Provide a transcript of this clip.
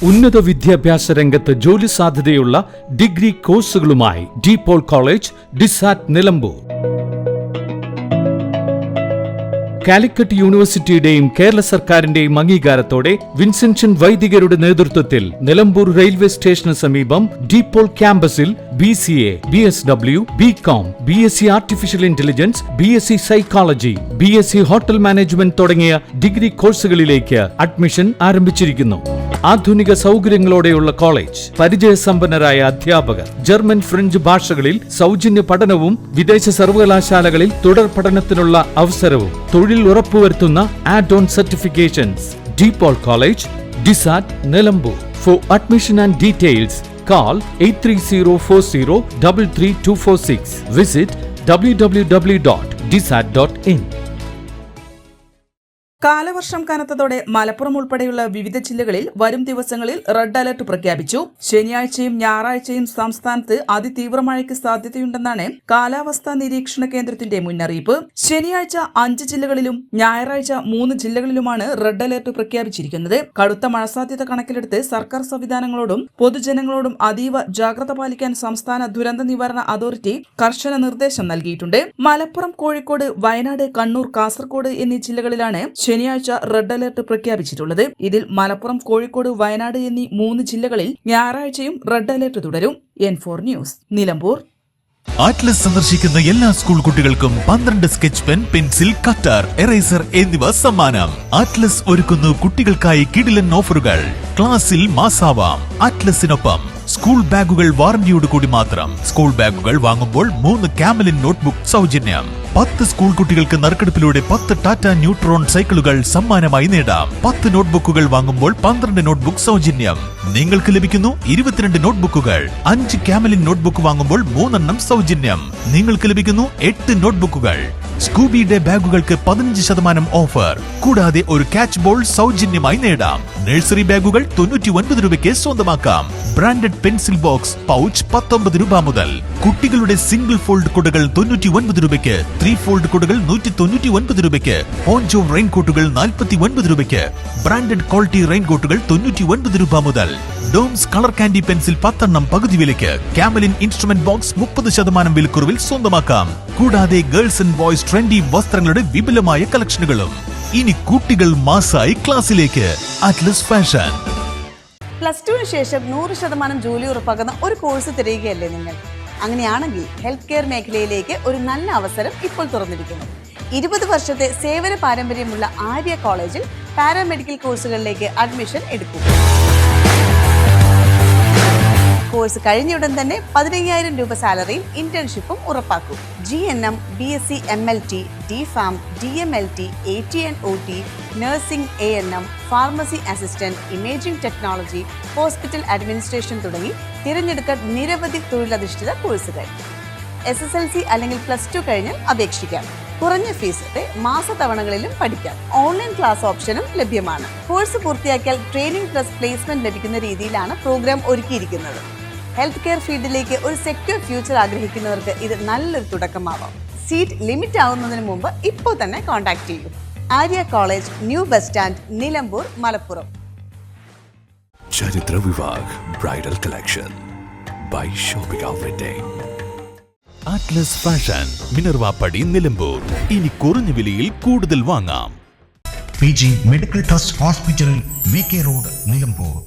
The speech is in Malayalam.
ഉന്നത വിദ്യാഭ്യാസ രംഗത്ത് ജോലി സാധ്യതയുള്ള ഡിഗ്രി കോഴ്സുകളുമായി DPOL കോളേജ്, ഡിസാറ്റ്, നിലമ്പൂർ. കാലിക്കറ്റ് യൂണിവേഴ്സിറ്റിയുടെയും കേരള സർക്കാരിന്റെയും അംഗീകാരത്തോടെ വിൻസെൻഷൻ വൈദികരുടെ നേതൃത്വത്തിൽ നിലമ്പൂർ റെയിൽവേ സ്റ്റേഷന് സമീപം DPOL ക്യാമ്പസിൽ BCA, BSW, BCom, BSc artificial intelligence, BSc psychology, BSc hotel management തുടങ്ങിയ ഡിഗ്രി കോഴ്സുകളിലേക്ക് അഡ്മിഷൻ ആരംഭിച്ചിരിക്കുന്നു. ആധുനിക സൗകര്യങ്ങളോടെയുള്ള കോളേജ്, പരിചയസമ്പന്നരായ അധ്യാപകർ, ജർമ്മൻ, ഫ്രഞ്ച് ഭാഷകളിൽ സൗജന്യ പഠനവും വിദേശ സർവകലാശാലകളിൽ തുടർ പഠനത്തിനുള്ള അവസരവും തൊഴിൽ ഉറപ്പുവരുത്തുന്ന add on certifications. DPOL college, ഡിസാറ്റ്, Nilambur. For admission and details call 8304033246. Visit www.disat.in. കാലവർഷം കനത്തതോടെ മലപ്പുറം ഉൾപ്പെടെയുള്ള വിവിധ ജില്ലകളിൽ വരും ദിവസങ്ങളിൽ റെഡ് അലർട്ട് പ്രഖ്യാപിച്ചു. ശനിയാഴ്ചയും ഞായറാഴ്ചയും സംസ്ഥാനത്ത് അതിതീവ്ര മഴയ്ക്ക് സാധ്യതയുണ്ടെന്നാണ് കാലാവസ്ഥാ നിരീക്ഷണ കേന്ദ്രത്തിന്റെ മുന്നറിയിപ്പ്. ശനിയാഴ്ച 5 ജില്ലകളിലും ഞായറാഴ്ച 3 ജില്ലകളിലുമാണ് റെഡ് അലർട്ട് പ്രഖ്യാപിച്ചിരിക്കുന്നത്. കടുത്ത മഴ സാധ്യത കണക്കിലെടുത്ത് സർക്കാർ സംവിധാനങ്ങളോടും പൊതുജനങ്ങളോടും അതീവ ജാഗ്രത പാലിക്കാൻ സംസ്ഥാന ദുരന്ത നിവാരണ അതോറിറ്റി കർശന നിർദ്ദേശം നൽകിയിട്ടുണ്ട്. മലപ്പുറം, കോഴിക്കോട്, വയനാട്, കണ്ണൂർ, കാസർഗോഡ് എന്നീ ജില്ലകളിലാണ് ശനിയാഴ്ച റെഡ് അലർട്ട് പ്രഖ്യാപിച്ചിട്ടുള്ളത്. ഇതിൽ മലപ്പുറം, കോഴിക്കോട്, വയനാട് എന്നീ 3 ജില്ലകളിൽ ഞായറാഴ്ചയും റെഡ് അലർട്ട് തുടരും. N4 news, Nilambur. ആറ്റ്ലസ് സന്ദർശിക്കുന്ന എല്ലാ സ്കൂൾ കുട്ടികൾക്കും 12 sketch pen, pencil, cutter, eraser എന്നിവ സമ്മാനം. ആറ്റ്ലസ് ഒരുക്കുന്നു കുട്ടികൾക്കായി കിടിലൻ ഓഫറുകൾ. ക്ലാസ്സിൽ മാസാവാം. ആറ്റ്ലസിനൊപ്പം സ്കൂൾ ബാഗുകൾ വാറന്റിയോട് കൂടി മാത്രം. സ്കൂൾ ബാഗുകൾ വാങ്ങുമ്പോൾ 3 കാമലിൻ നോട്ട്ബുക്ക് സൗജന്യം. 10 സ്കൂൾ കുട്ടികൾക്ക് നറുക്കെടുപ്പിലൂടെ 10 ടാറ്റ ന്യൂട്രോൺ സൈക്കിളുകൾ സമ്മാനമായി നേടാം. 10 നോട്ട്ബുക്കുകൾ വാങ്ങുമ്പോൾ 12 നോട്ട്ബുക്ക് സൗജന്യം. നിങ്ങൾക്ക് ലഭിക്കുന്നു 22 നോട്ട്ബുക്കുകൾ. 5 കാമലിൻ നോട്ട്ബുക്ക് വാങ്ങുമ്പോൾ 3 എണ്ണം സൗജന്യം. നിങ്ങൾക്ക് ലഭിക്കുന്നു 8 നോട്ട്ബുക്കുകൾ. സ്കൂബി ഡേ ബാഗുകൾക്ക് 15% ഓഫർ. കൂടാതെ ഒരു ക്യാച്ച് ബോൾ സൗജന്യമായി നേടാം. നഴ്സറി ബാഗുകൾ 99 രൂപയ്ക്ക് സ്വന്തമാക്കാം. ബ്രാൻഡഡ് പെൻസിൽ ബോക്സ്, പൗച്ച് 19 രൂപ മുതൽ. കുട്ടികളുടെ സിംഗിൾ ഫോൾഡ് കുടകൾ 99 രൂപയ്ക്ക്. 3 ഫോൾഡ് കുടകൾ 199 രൂപയ്ക്ക്. പോഞ്ചോ റെയിൻകോട്ടുകൾ 49 രൂപയ്ക്ക്. ബ്രാൻഡഡ് ക്വാളിറ്റി റെയിൻകോട്ടുകൾ 99 രൂപ മുതൽ. ഡോംസ് കളർ കാൻഡി പെൻസിൽ 10 എണ്ണം പകുതി വിലയ്ക്ക്. കാമലിൻ ഇൻസ്ട്രുമെന്റ് ബോക്സ് 30% വിലക്കുറവിൽ സ്വന്തമാക്കാം. കൂടാതെ ഗേൾസ് ആൻഡ് ബോയ്സ് ട്രെൻഡി വസ്ത്രങ്ങളുടെ വിപുലമായ കളക്ഷനുകളും. ഇനി കുട്ടികൾ മാസായി ക്ലാസ്സിലേക്ക്. Atlas fashion. +2 ശേഷം 100% ജോലി ഉറപ്പാക്കുന്ന ഒരു കോഴ്സ് തിരയുകയല്ലേ നിങ്ങൾ? അങ്ങനെയാണെങ്കിൽ ഹെൽത്ത് കെയർ മേഖലയിലേക്ക് ഒരു നല്ല അവസരം ഇപ്പോൾ തുറന്നിരിക്കുന്നു. 20 വർഷത്തെ സേവന പാരമ്പര്യമുള്ള ആര്യ കോളേജിൽ പാരാമെഡിക്കൽ കോഴ്സുകളിലേക്ക് അഡ്മിഷൻ എടുക്കും. കോഴ്സ് കഴിഞ്ഞയുടൻ തന്നെ 15,000 രൂപ സാലറിയും ഇന്റേൺഷിപ്പും ഉറപ്പാക്കും. GNM, BSc MLT, DPharm, DMLT, AT&OT, nursing, ANM, pharmacy assistant, imaging technology, hospital administration തുടങ്ങി തിരഞ്ഞെടുക്കാൻ നിരവധി തൊഴിലധിഷ്ഠിത കോഴ്സുകൾ. SSLC അല്ലെങ്കിൽ +2 കഴിഞ്ഞാൽ അപേക്ഷിക്കാം. കുറഞ്ഞ ഫീസോടെ മാസത്തവണകളിലും പഠിക്കാം. ഓൺലൈൻ ക്ലാസ് ഓപ്ഷനും ലഭ്യമാണ്. കോഴ്സ് പൂർത്തിയാക്കിയാൽ ട്രെയിനിങ് പ്ലസ് പ്ലേസ്മെന്റ് ലഭിക്കുന്ന രീതിയിലാണ് പ്രോഗ്രാം ഒരുക്കിയിരിക്കുന്നത്. ഹെൽത്ത് കെയർ ഫീൽഡിലേക്ക് ഒരു സെക്യൂർ ഫ്യൂച്ചർ ആഗ്രഹിക്കുന്നവർക്ക് ഇത് നല്ലൊരു തുടക്കമാവാം. സീറ്റ് ലിമിറ്റ് ആവുന്നതിന് മുമ്പ് ഇപ്പോൾ തന്നെ കോൺടാക്ട് ചെയ്യൂ. Arya college, new bus stand, Nilambur, Malappuram. Charithra Vivah bridal collection by shopping wedding. Atlas fashion, Minervappadi, Nilambur. ഇനി കുറഞ്ഞ വിലയിൽ കൂടുതൽ വാങ്ങാം. PG medical trust hospital, VK road, Nilambur.